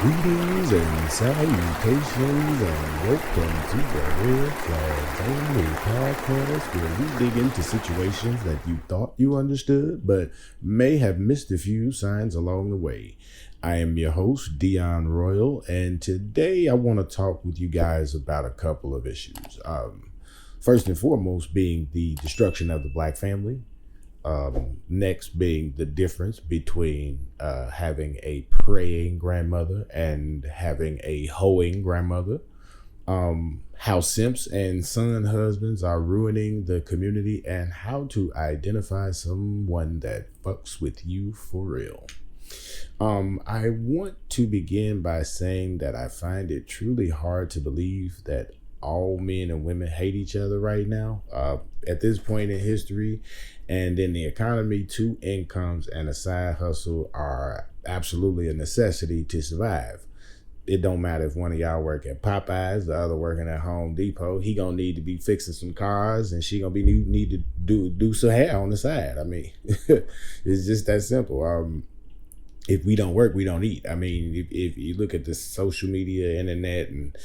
Greetings and salutations and welcome to the Red Flags Only podcast where we dig into situations that you thought you understood but may have missed a few signs along the way. I am your host, Dion Royal, and today I want to talk with you guys about a couple of issues. First and foremost being the destruction of the black family. Next being the difference between having a praying grandmother and having a hoeing grandmother. How simps and son husbands are ruining the community, and how to identify someone that fucks with you for real. I want to begin by saying that I find it truly hard to believe that all men and women hate each other right now. At this point in history and in the economy, two incomes and a side hustle are absolutely a necessity to survive. It don't matter if one of y'all work at Popeyes, the other working at Home Depot. He gonna need to be fixing some cars, and she gonna be need to do some hair on the side. I mean, it's just that simple. If we don't work, we don't eat. I mean, if you look at the social media, internet, and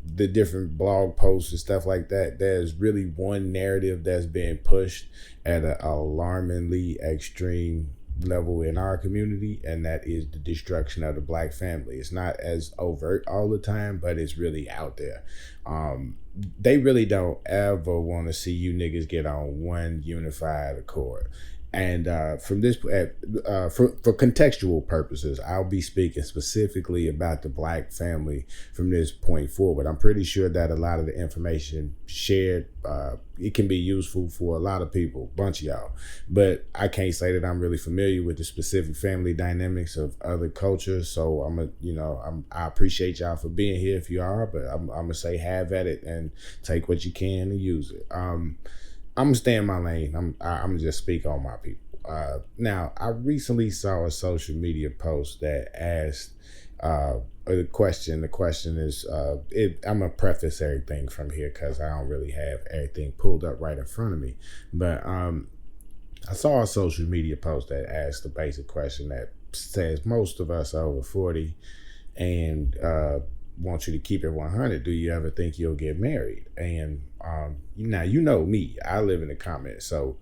the different blog posts and stuff like that, there's really one narrative that's being pushed at an alarmingly extreme level in our community, and that is the destruction of the black family. It's not as overt all the time, but it's really out there. They really don't ever want to see you niggas get on one unified accord. And from this, for contextual purposes, I'll be speaking specifically about the black family from this point forward. I'm pretty sure that a lot of the information shared, it can be useful for a lot of people, a bunch of y'all. But I can't say that I'm really familiar with the specific family dynamics of other cultures. So I appreciate y'all for being here if you are, but I'm gonna say have at it and take what you can and use it. I'm gonna stay in my lane. I'm gonna just speak on my people. Now, I recently saw a social media post that asked a question. The question is, I'm gonna preface everything from here because I don't really have everything pulled up right in front of me. But I saw a social media post that asked the basic question that says most of us are over 40 and want you to keep it 100. Do you ever think you'll get married? And now you know me, I live in the comments, so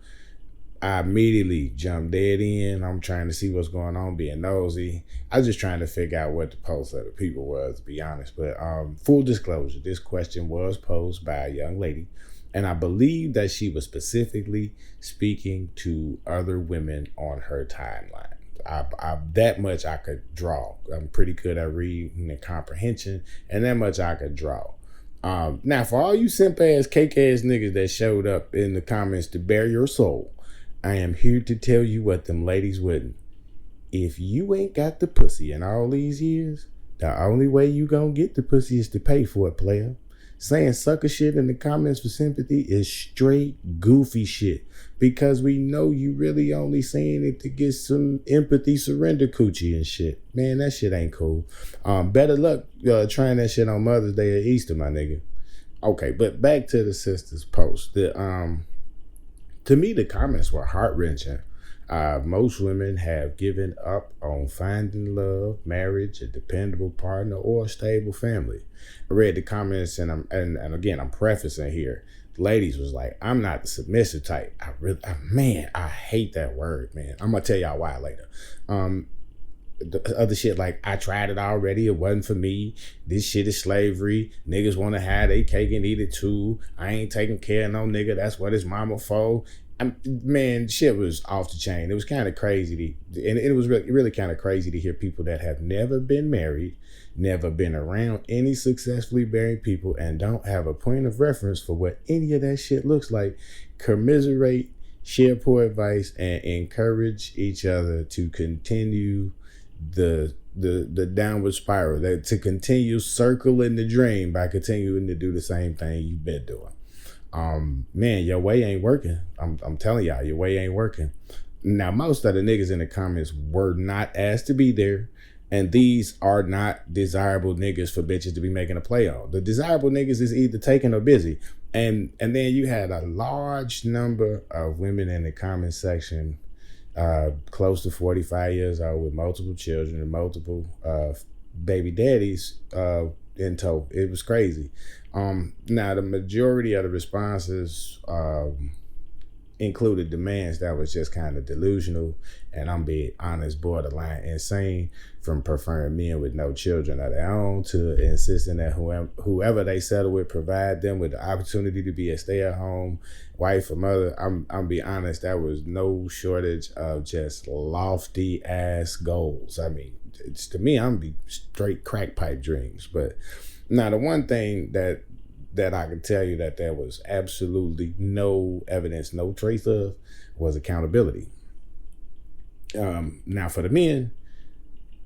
I immediately jumped dead in. I'm trying to see what's going on, being nosy. I was just trying to figure out what the post of the people was, to be honest. But full disclosure, this question was posed by a young lady, and I believe that she was specifically speaking to other women on her timeline. I that much I could draw. I'm pretty good at reading and comprehension, and that much I could draw. Now, for all you simp ass, cake ass niggas that showed up in the comments to bare your soul, I am here to tell you what them ladies wouldn't. If you ain't got the pussy in all these years, the only way you gonna get the pussy is to pay for it, player. Saying sucker shit in the comments for sympathy is straight goofy shit, because we know you really only saying it to get some empathy surrender coochie and shit. Man, that shit ain't cool. Better luck trying that shit on Mother's Day or Easter, my nigga. Okay, but back to the sister's post. To me, the comments were heart-wrenching. Most women have given up on finding love, marriage, a dependable partner, or a stable family. I read the comments, and again, I'm prefacing here. Ladies was like, I'm not the submissive type. I hate that word, man. I'm gonna tell y'all why later. The other shit like, I tried it already, it wasn't for me. This shit is slavery. Niggas want to have their cake and eat it too. I ain't taking care of no nigga. That's what his mama for. Man, shit was off the chain. It was kind of crazy and it was really kind of crazy to hear people that have never been married, never been around any successfully married people, and don't have a point of reference for what any of that shit looks like, commiserate, share poor advice, and encourage each other to continue the downward spiral, that to continue circling the drain by continuing to do the same thing you've been doing. Man, your way ain't working. I'm telling y'all, your way ain't working. Now, most of the niggas in the comments were not asked to be there, and these are not desirable niggas for bitches to be making a play on. The desirable niggas is either taken or busy. And then you had a large number of women in the comment section close to 45 years old with multiple children and multiple baby daddies in tow. It was crazy. Now, the majority of the responses included demands that was just kind of delusional, and I'm being honest, borderline insane, from preferring men with no children of their own to insisting that whoever they settle with provide them with the opportunity to be a stay-at-home wife or mother. I'm being honest, that was no shortage of just lofty ass goals. I mean, it's, to me, I'm be straight crack pipe dreams. But now the one thing that I can tell you that there was absolutely no evidence, no trace of, was accountability. Now for the men,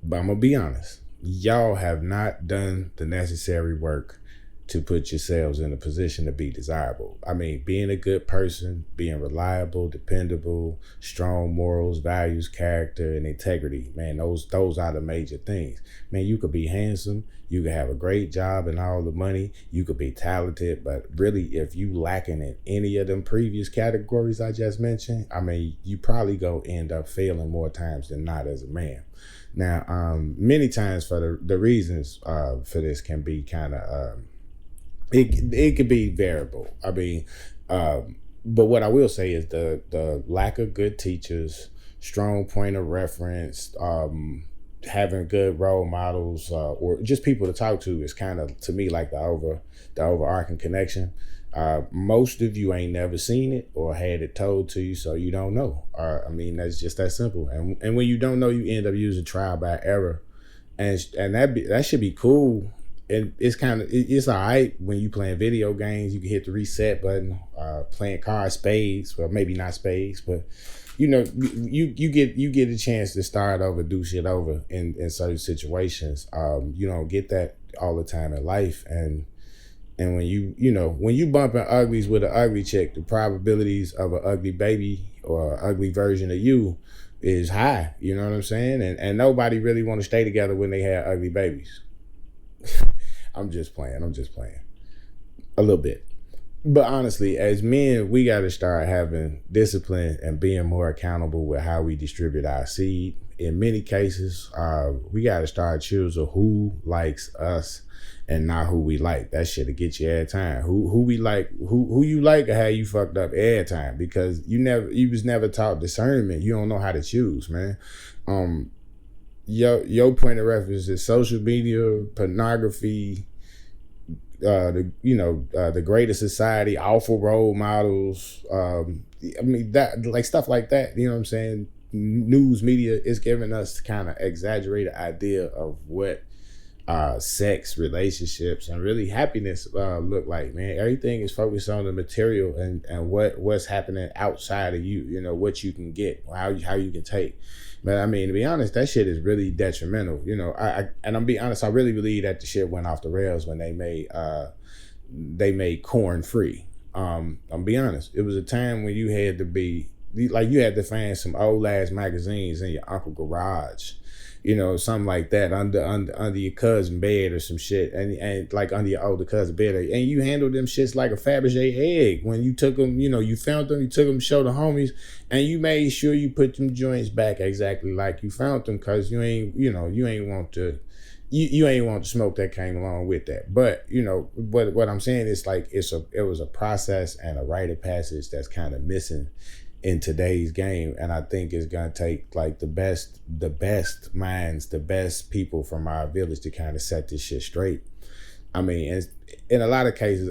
but I'm gonna be honest, y'all have not done the necessary work to put yourselves in a position to be desirable. I mean, being a good person, being reliable, dependable, strong morals, values, character, and integrity, man, those are the major things. Man, you could be handsome, you could have a great job and all the money, you could be talented, but really, if you lacking in any of them previous categories I just mentioned, I mean, you probably gonna end up failing more times than not as a man. Now, many times for the reasons for this can be kind of it could be variable. I mean, but what I will say is the lack of good teachers, strong point of reference, having good role models, or just people to talk to is kind of, to me, like the overarching connection. Most of you ain't never seen it or had it told to you, so you don't know. I mean, that's just that simple. And when you don't know, you end up using trial by error, and that should be cool. And it's kind of, it's all right when you playing video games. You can hit the reset button. Playing cards, spades, well, maybe not spades, but you know, you get a chance to start over, do shit over in certain situations. You don't get that all the time in life, and when you bumping uglies with an ugly chick, the probabilities of an ugly baby or an ugly version of you is high. You know what I'm saying? And nobody really want to stay together when they have ugly babies. I'm just playing a little bit. But honestly, as men, we got to start having discipline and being more accountable with how we distribute our seed. In many cases, we got to start choosing who likes us and not who we like. That shit'll get you every time. Who we like, who you like, or how you fucked up every time, because you was never taught discernment. You don't know how to choose, man. Your point of reference is social media, pornography, the greatest society, awful role models. I mean, that, like, stuff like that. You know what I'm saying? News media is giving us kind of exaggerated idea of what sex, relationships, and really happiness look like. Man, everything is focused on the material and what's happening outside of you. You know, what you can get, how you can take. But I mean, to be honest, that shit is really detrimental. You know, I'm being honest, I really believe that the shit went off the rails when they made corn free. I'm being honest. It was a time when you had to find some old ass magazines in your uncle garage, you know, something like that, under your cousin bed or some shit, and like under your older cousin bed, and you handled them shits like a Fabergé egg. When you took them, you know, you found them, you took them to show the homies, and you made sure you put them joints back exactly like you found them, because you ain't want the smoke that came along with that. But you know what I'm saying is, like, it was a process and a rite of passage that's kind of missing in today's game, and I think it's gonna take like the best minds, the best people from our village to kind of set this shit straight. I mean, in a lot of cases,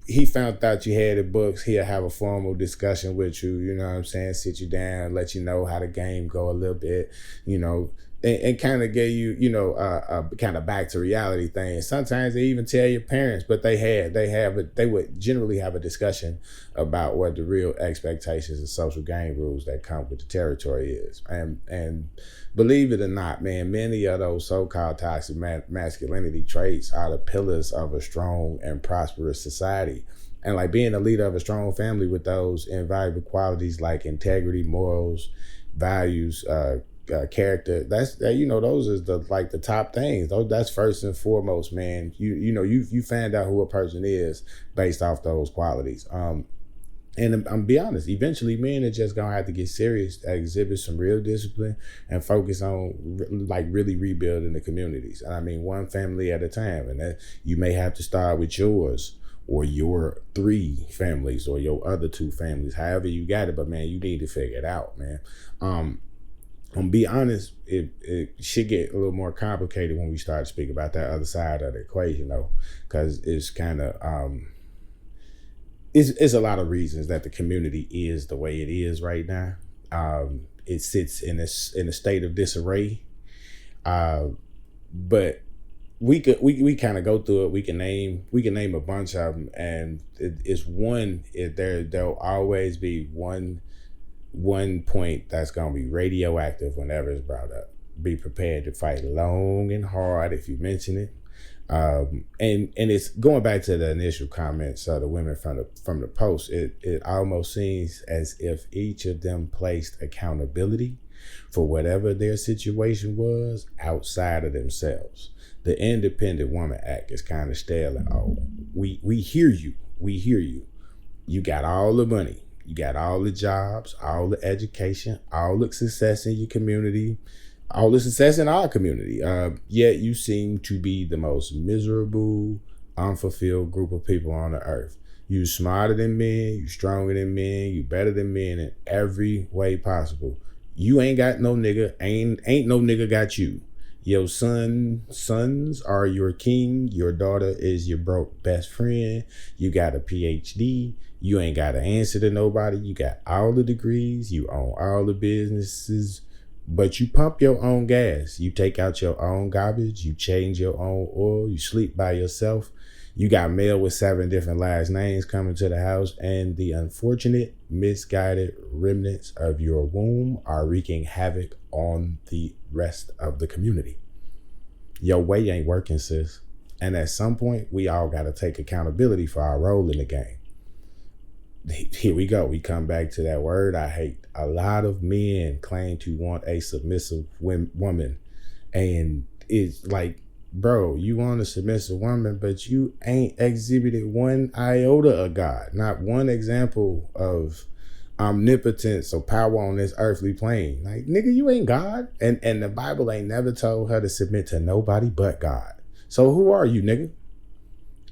he found out you had the books. He'll have a formal discussion with you. You know what I'm saying? Sit you down, let you know how the game go a little bit. You know. And kind of get you, you know, a kind of back to reality thing. Sometimes they even tell your parents, but they would generally have a discussion about what the real expectations and social game rules that come with the territory is. And believe it or not, man, many of those so-called toxic masculinity traits are the pillars of a strong and prosperous society. And like being a leader of a strong family with those invaluable qualities like integrity, morals, values, character, those is the top things. That's first and foremost, man. You find out who a person is based off those qualities. And I'm be honest, eventually men are just gonna have to get serious, exhibit some real discipline, and focus on like really rebuilding the communities. And I mean, one family at a time. And that you may have to start with yours or your 3 families or your other 2 families, however you got it. But man, you need to figure it out, man. I'm be honest, it should get a little more complicated when we start to speak about that other side of the equation, though, because it's kind of it's a lot of reasons that the community is the way it is right now. It sits in a state of disarray, but we kind of go through it. We can name a bunch of them, and there'll always be one point that's gonna be radioactive whenever it's brought up. Be prepared to fight long and hard if you mention it. And it's going back to the initial comments of the women from the post. It almost seems as if each of them placed accountability for whatever their situation was outside of themselves. The Independent Woman Act is kind of stale. And, we hear you. You got all the money. You got all the jobs, all the education, all the success in your community, all the success in our community. Yet you seem to be the most miserable, unfulfilled group of people on the earth. You smarter than men, you stronger than men, you better than men in every way possible. You ain't got no nigga, ain't no nigga got you. Your sons are your king. Your daughter is your broke best friend. You got a PhD. You ain't got to answer to nobody. You got all the degrees. You own all the businesses, but you pump your own gas. You take out your own garbage. You change your own oil. You sleep by yourself. You got mail with 7 different last names coming to the house, and the unfortunate, misguided remnants of your womb are wreaking havoc on the rest of the community. Your way ain't working, sis. And at some point, we all got to take accountability for our role in the game. Here we go. We come back to that word I hate. A lot of men claim to want a submissive woman, and it's like, bro, you want a submissive woman, but you ain't exhibited one iota of God, not one example of omnipotence or power on this earthly plane. Like, nigga, you ain't God. And the Bible ain't never told her to submit to nobody but God. So who are you, nigga?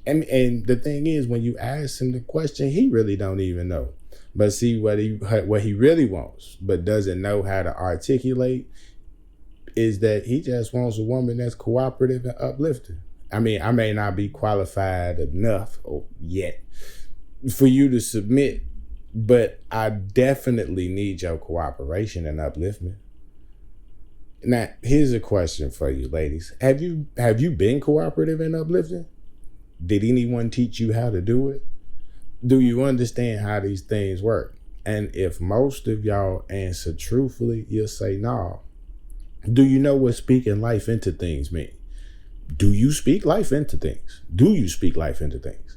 And the thing is, when you ask him the question, he really don't even know. But see, what he really wants, but doesn't know how to articulate, is that he just wants a woman that's cooperative and uplifting. I mean, I may not be qualified enough yet for you to submit, but I definitely need your cooperation and upliftment. Now, here's a question for you, ladies. Have you been cooperative and uplifting? Did anyone teach you how to do it? Do you understand how these things work? And if most of y'all answer truthfully, you'll say no. Do you know what speaking life into things mean? Do you speak life into things? Do you speak life into things?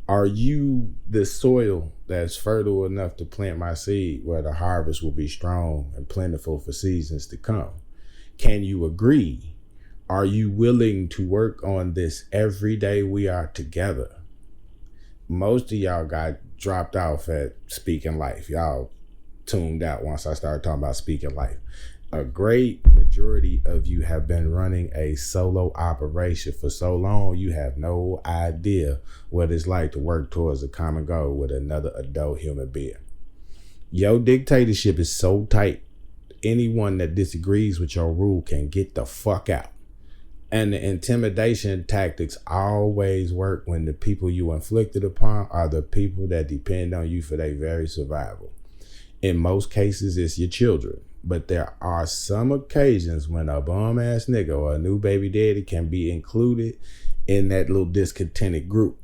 Are you the soil that's fertile enough to plant my seed where the harvest will be strong and plentiful for seasons to come? Can you agree? Are you willing to work on this every day we are together? Most of y'all got dropped off at speaking life. Y'all tuned out once I started talking about speaking life. A great majority of you have been running a solo operation for so long, you have no idea what it's like to work towards a common goal with another adult human being. Your dictatorship is so tight, anyone that disagrees with your rule can get the fuck out. And the intimidation tactics always work when the people you inflicted upon are the people that depend on you for their very survival. In most cases, it's your children. But there are some occasions when a bum ass nigga or a new baby daddy can be included in that little discontented group.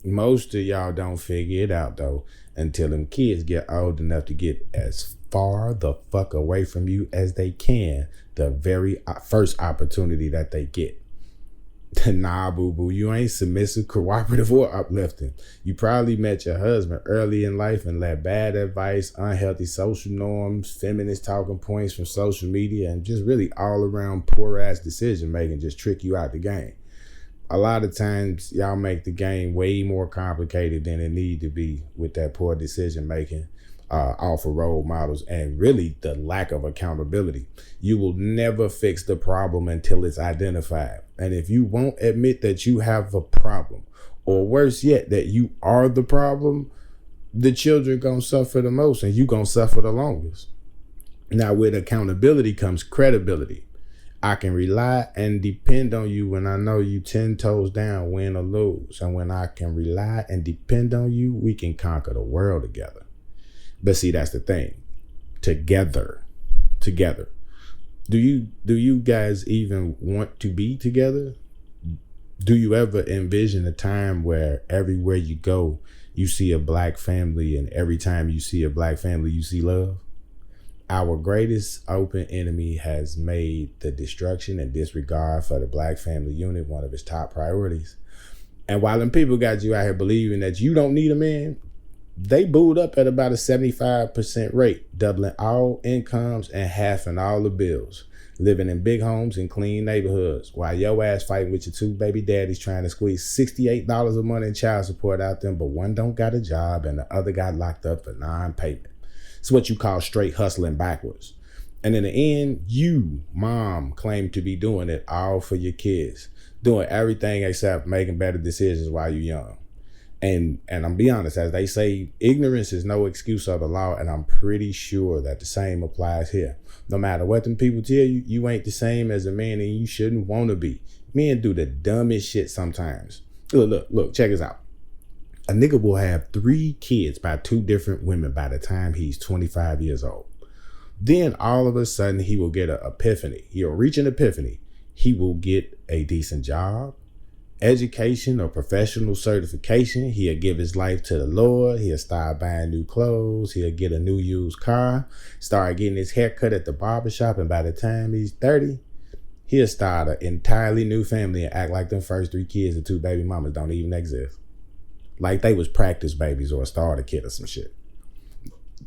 Most of y'all don't figure it out though until them kids get old enough to get as far the fuck away from you as they can the very first opportunity that they get. Nah, boo-boo, you ain't submissive, cooperative, or uplifting. You probably met your husband early in life and let bad advice, unhealthy social norms, feminist talking points from social media, and just really all around poor ass decision making just trick you out the game. A lot of times y'all make the game way more complicated than it need to be with that poor decision making off of role models and really the lack of accountability. You will never fix the problem until it's identified. And if you won't admit that you have a problem, or worse yet, that you are the problem, the children gonna suffer the most and you gonna suffer the longest. Now with accountability comes credibility. I can rely and depend on you when I know you 10 toes down, win or lose. And when I can rely and depend on you, we can conquer the world together. But see, that's the thing. Together. Do you guys even want to be together? Do you ever envision a time where everywhere you go, you see a black family, and every time you see a black family, you see love? Our greatest open enemy has made the destruction and disregard for the black family unit one of his top priorities. And while them people got you out here believing that you don't need a man, they booed up at about a 75% rate, doubling all incomes and halving all the bills, living in big homes and clean neighborhoods, while your ass fighting with your two baby daddies trying to squeeze $68 a month in child support out them, but one don't got a job and the other got locked up for non-payment. It's what you call straight hustling backwards. And in the end, you, mom, claim to be doing it all for your kids, doing everything except making better decisions while you're young. And I'm be honest, as they say, ignorance is no excuse of the law, and I'm pretty sure that the same applies here. No matter what them people tell you, you ain't the same as a man and you shouldn't want to be. Men do the dumbest shit sometimes. Look, check this out. A nigga will have 3 kids by 2 different women by the time he's 25 years old. Then all of a sudden he will get an epiphany. He'll reach an epiphany. He will get a decent job, education or professional certification. He'll give his life to the Lord. He'll start buying new clothes. He'll get a new used car, start getting his hair cut at the barbershop. And by the time he's 30, he'll start an entirely new family and act like them first 3 kids and 2 baby mamas don't even exist. Like they was practice babies or a starter kid or some shit.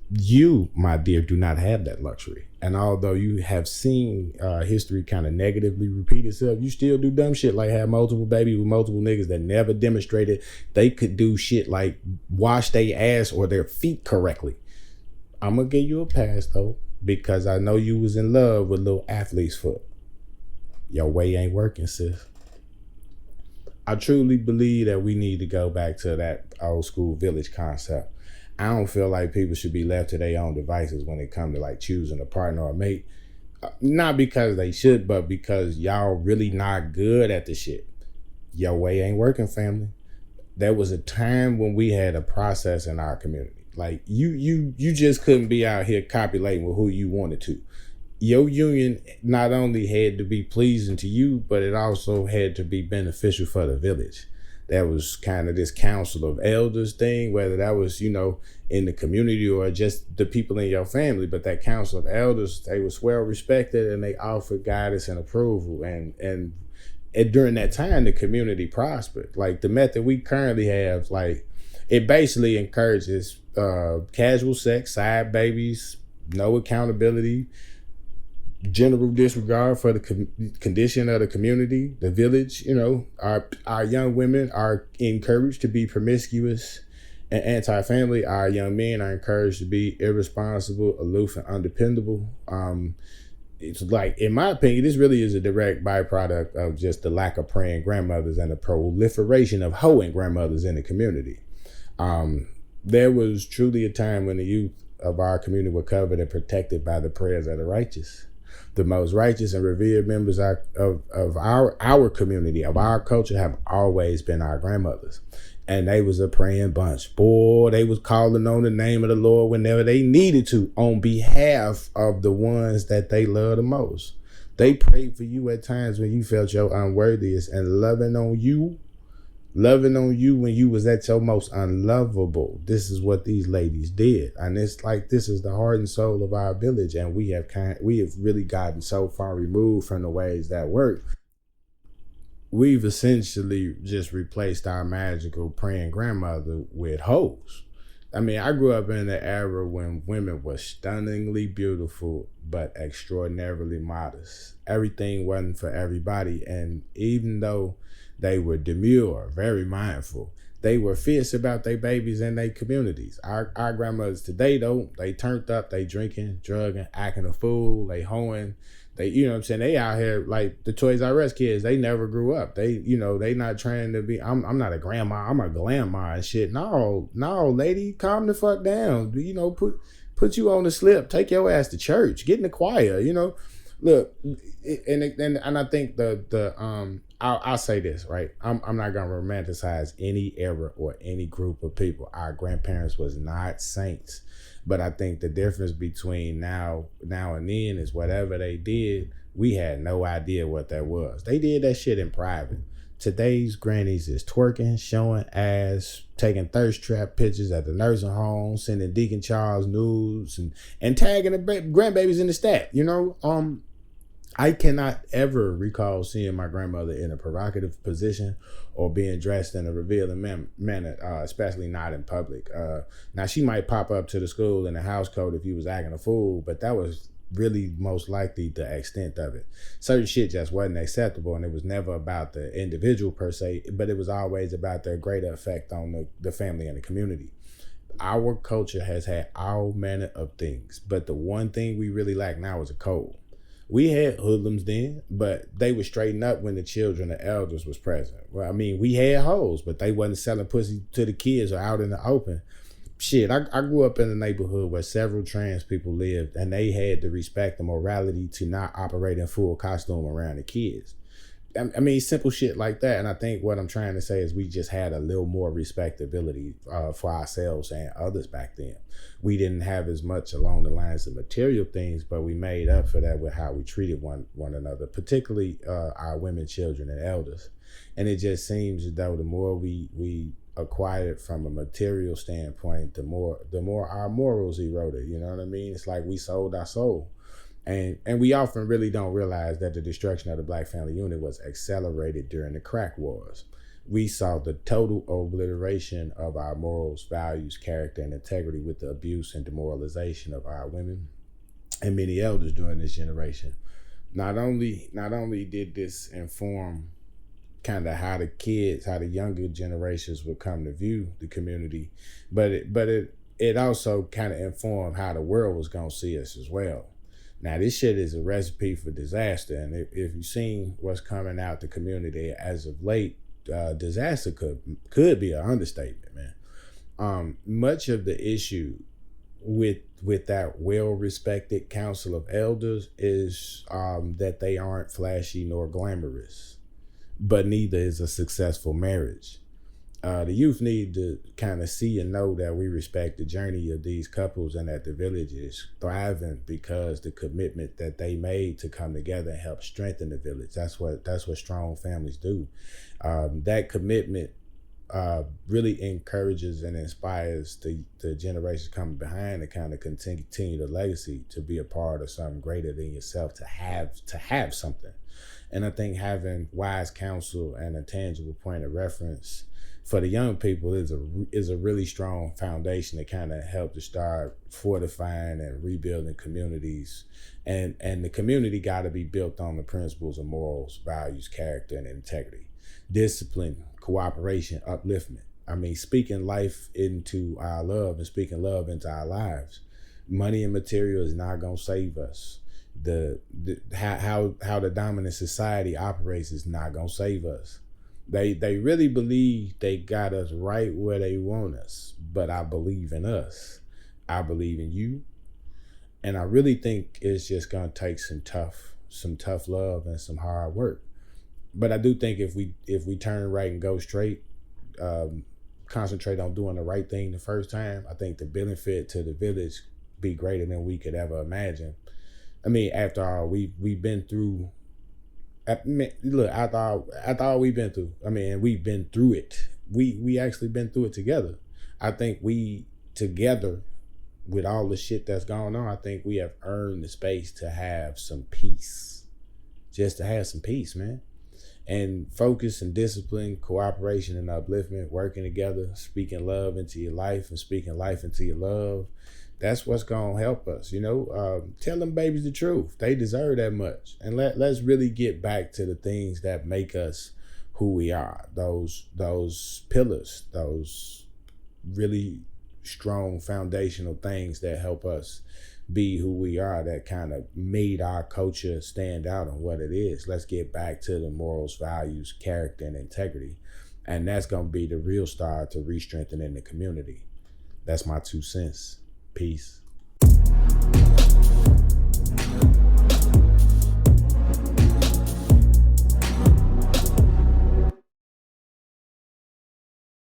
You, my dear, do not have that luxury. And although you have seen history kind of negatively repeat itself, you still do dumb shit like have multiple babies with multiple niggas that never demonstrated they could do shit like wash their ass or their feet correctly. I'm gonna give you a pass though, because I know you was in love with little athlete's foot. Your way ain't working, sis. I truly believe that we need to go back to that old school village concept. I don't feel like people should be left to their own devices when it comes to like choosing a partner or a mate. Not because they should, but because y'all really not good at the shit. Your way ain't working, family. There was a time when we had a process in our community. Like you just couldn't be out here copulating with who you wanted to. Your union not only had to be pleasing to you, but it also had to be beneficial for the village. That was kind of this council of elders thing, whether that was, in the community or just the people in your family. But that council of elders, they was well respected and they offered guidance and approval. And during that time, the community prospered. Like the method we currently have, like it basically encourages casual sex, side babies, no accountability, general disregard for the condition of the community, the village. Our young women are encouraged to be promiscuous and anti-family. Our young men are encouraged to be irresponsible, aloof, and undependable. It's like, in my opinion, this really is a direct byproduct of just the lack of praying grandmothers and the proliferation of hoeing grandmothers in the community. There was truly a time when the youth of our community were covered and protected by the prayers of the righteous. The most righteous and revered members of our community, of our culture, have always been our grandmothers. And they was a praying bunch. Boy, they was calling on the name of the Lord whenever they needed to on behalf of the ones that they love the most. They prayed for you at times when you felt your unworthiness and loving on you when you was at your most unlovable. This is what these ladies did. And it's like, this is the heart and soul of our village. And we have really gotten so far removed from the ways that work. We've essentially just replaced our magical praying grandmother with hoes. I mean, I grew up in an era when women were stunningly beautiful, but extraordinarily modest. Everything wasn't for everybody. And even though They were demure, very mindful. They were fierce about their babies and their communities. Our grandmothers today, though, they turned up, they drinking, drugging, acting a fool, they hoeing. They, you know what I'm saying? They out here like the Toys R Us kids. They never grew up. They, they not trying to be. I'm not a grandma. I'm a grandma and shit. No, lady, calm the fuck down. Put you on the slip. Take your ass to church. Get in the choir. Look, and I think I'll say this, right? I'm not gonna romanticize any era or any group of people. Our grandparents was not saints. But I think the difference between now and then is whatever they did, we had no idea what that was. They did that shit in private. Today's grannies is twerking, showing ass, taking thirst trap pictures at the nursing home, sending Deacon Charles nudes, and tagging the grandbabies in the stat. I cannot ever recall seeing my grandmother in a provocative position or being dressed in a revealing manner, especially not in public. Now, she might pop up to the school in a house coat if you was acting a fool, but that was really most likely the extent of it. Certain shit just wasn't acceptable, and it was never about the individual per se, but it was always about their greater effect on the family and the community. Our culture has had all manner of things, but the one thing we really lack now is a code. We had hoodlums then, but they would straighten up when the children or elders was present. Well, I mean, we had hoes, but they wasn't selling pussy to the kids or out in the open. Shit, I grew up in a neighborhood where several trans people lived, and they had the respect and morality to not operate in full costume around the kids. I mean, simple shit like that. And I think what I'm trying to say is we just had a little more respectability for ourselves and others back then. We didn't have as much along the lines of material things, but we made up for that with how we treated one another, particularly our women, children, and elders. And it just seems as though the more we acquired from a material standpoint, the more our morals eroded. You know what I mean? It's like we sold our soul. And we often really don't realize that the destruction of the Black family unit was accelerated during the crack wars. We saw the total obliteration of our morals, values, character, and integrity with the abuse and demoralization of our women and many elders during this generation. Not only did this inform kind of how the younger generations would come to view the community, but it also kind of informed how the world was going to see us as well. Now, this shit is a recipe for disaster. And if you've seen what's coming out the community as of late, disaster could be an understatement, man. Much of the issue with that well-respected council of elders is that they aren't flashy nor glamorous, but neither is a successful marriage. The youth need to kind of see and know that we respect the journey of these couples and that the village is thriving because the commitment that they made to come together and help strengthen the village. That's what strong families do. That commitment really encourages and inspires the generations coming behind to kind of continue the legacy, to be a part of something greater than yourself, to have something. And I think having wise counsel and a tangible point of reference for the young people is a really strong foundation to kind of help to start fortifying and rebuilding communities. And the community got to be built on the principles of morals, values, character, and integrity, discipline, cooperation, upliftment. I mean, speaking life into our love and speaking love into our lives. Money and material is not going to save us. How the dominant society operates is not going to save us. They really believe they got us right where they want us, but I believe in us. I believe in you. And I really think it's just gonna take some tough love and some hard work. But I do think if we turn right and go straight, concentrate on doing the right thing the first time, I think the benefit to the village be greater than we could ever imagine. I mean, after all we've been through. Look, after all we've been through, I mean, we've been through it. We actually been through it together. I think we together, with all the shit that's going on, I think we have earned the space to have some peace. Just to have some peace, man. And focus and discipline, cooperation and upliftment, working together, speaking love into your life and speaking life into your love. That's what's going to help us, tell them babies the truth. They deserve that much. And let's really get back to the things that make us who we are. Those pillars, those really strong foundational things that help us be who we are, that kind of made our culture stand out on what it is. Let's get back to the morals, values, character, and integrity. And that's going to be the real start to re-strengthening the community. That's my 2 cents. Peace.